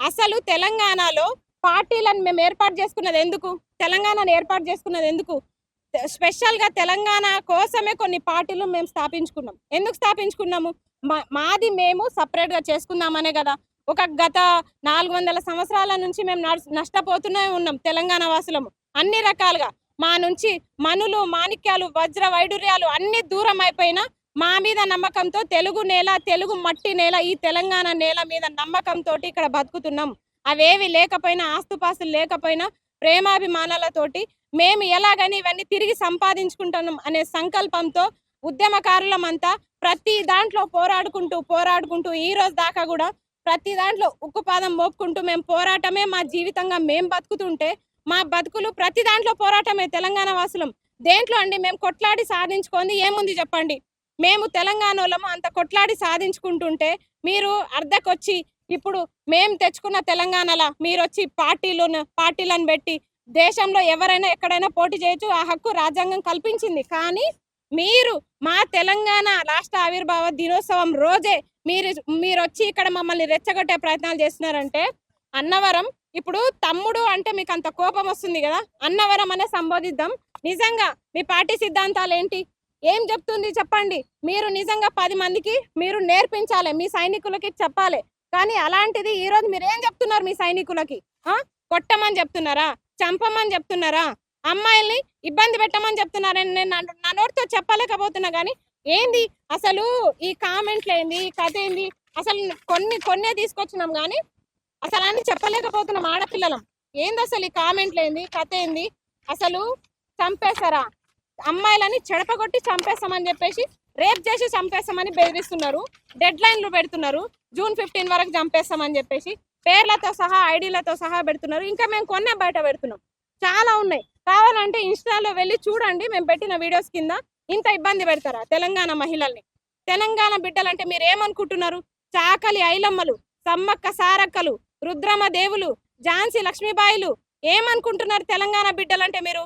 అసలు తెలంగాణలో పార్టీలను మేము ఏర్పాటు చేసుకున్నది ఎందుకు? తెలంగాణను ఏర్పాటు చేసుకున్నది ఎందుకు? స్పెషల్‌గా తెలంగాణ కోసమే కొన్ని పార్టీలు మేము స్థాపించుకున్నాం. ఎందుకు స్థాపించుకున్నాము? మాది మేము సెపరేట్‌గా చేసుకుందామనే గదా! గత 400 సంవత్సరాల నుంచి మేము నష్టపోతూనే ఉన్నాం తెలంగాణ వాసులము. అన్ని రకాలుగా. మా నుంచి మనులు, మాణిక్యాలు, వజ్ర వైడూర్యాలు అన్నీ దూరం అయిపోయినా మా మీద నమ్మకంతో తెలుగు నేల, తెలుగు మట్టి నేల, ఈ తెలంగాణ నేల మీద నమ్మకంతోటి ఇక్కడ బతుకుతున్నాం. అవేవి లేకపోయినా, ఆస్తుపాస్తులు లేకపోయినా ప్రేమాభిమానాలతోటి మేము ఎలాగని ఇవన్నీ తిరిగి సంపాదించుకుంటున్నాం అనే సంకల్పంతో ఉద్యమకారులమంతా ప్రతి దాంట్లో పోరాడుకుంటూ ఈ రోజు దాకా కూడా ప్రతి దాంట్లో ఉక్కుపాదం మోపుకుంటూ మేము పోరాటమే మా జీవితంగా మేము బతుకుతుంటే మా బతుకులు ప్రతి దాంట్లో పోరాటమే తెలంగాణ వాసులం. దేంట్లో అండి మేము కొట్లాడి సాధించుకుంది ఏముంది చెప్పండి? మేము తెలంగాణోళ్ళము అంత కొట్లాడి సాధించుకుంటుంటే మీరు అర్ధకొచ్చి ఇప్పుడు మేము తెచ్చుకున్న తెలంగాణలా మీరొచ్చి పార్టీలను పెట్టి దేశంలో ఎవరైనా ఎక్కడైనా పోటీ చేయొచ్చు. ఆ హక్కు రాజ్యాంగం కల్పించింది. కానీ మీరు మా తెలంగాణ రాష్ట్ర ఆవిర్భావ దినోత్సవం రోజే మీరొచ్చి ఇక్కడ మమ్మల్ని రెచ్చగొట్టే ప్రయత్నాలు చేస్తున్నారంటే అన్నవరం ఇప్పుడు తమ్ముడు అంటే మీకు అంత కోపం వస్తుంది కదా, అన్నవరం అనే సంబోధిద్దాం. నిజంగా మీ పార్టీ సిద్ధాంతాలు ఏంటి? ఏం చెప్తుంది చెప్పండి? మీరు నిజంగా 10 మందికి మీరు నేర్పించాలి, మీ సైనికులకి చెప్పాలి. కానీ అలాంటిది ఈ రోజు మీరేం చెప్తున్నారు మీ సైనికులకి? కొట్టమని చెప్తున్నారా? చంపమని చెప్తున్నారా? అమ్మాయిల్ని ఇబ్బంది పెట్టమని చెప్తున్నారని నేను నా నోటితో చెప్పలేకపోతున్నా. కానీ ఏంది అసలు ఈ కామెంట్లు ఏంది, ఈ కథ ఏంది? అసలు కొన్నే తీసుకొచ్చినాం కానీ అసలు అని చెప్పలేకపోతున్నాం ఆడపిల్లలం. ఏంది అసలు ఈ కామెంట్లు ఏంది, కథ ఏంది? అసలు చంపేస్తారా? అమ్మాయిలని చెడపగొట్టి చంపేస్తామని చెప్పేసి రేప్ చేసి చంపేస్తామని బెదిరిస్తున్నారు. డెడ్ లైన్లు పెడుతున్నారు. జూన్ 15 వరకు చంపేస్తామని చెప్పేసి పేర్లతో సహా ఐడీలతో సహా పెడుతున్నారు. ఇంకా మేము కొన్నే బయట పెడుతున్నాం. చాలా ఉన్నాయి. కావాలంటే ఇన్స్టాలో వెళ్ళి చూడండి. మేము పెట్టిన వీడియోస్ కింద ఇంత ఇబ్బంది పెడతారా తెలంగాణ మహిళల్ని? తెలంగాణ బిడ్డలంటే మీరు ఏమనుకుంటున్నారు? చాకలి ఐలమ్మలు, సమ్మక్క సారక్కలు, రుద్రమ దేవులు, ఝాన్సీ లక్ష్మీబాయిలు ఏమనుకుంటున్నారు తెలంగాణ బిడ్డలంటే? మీరు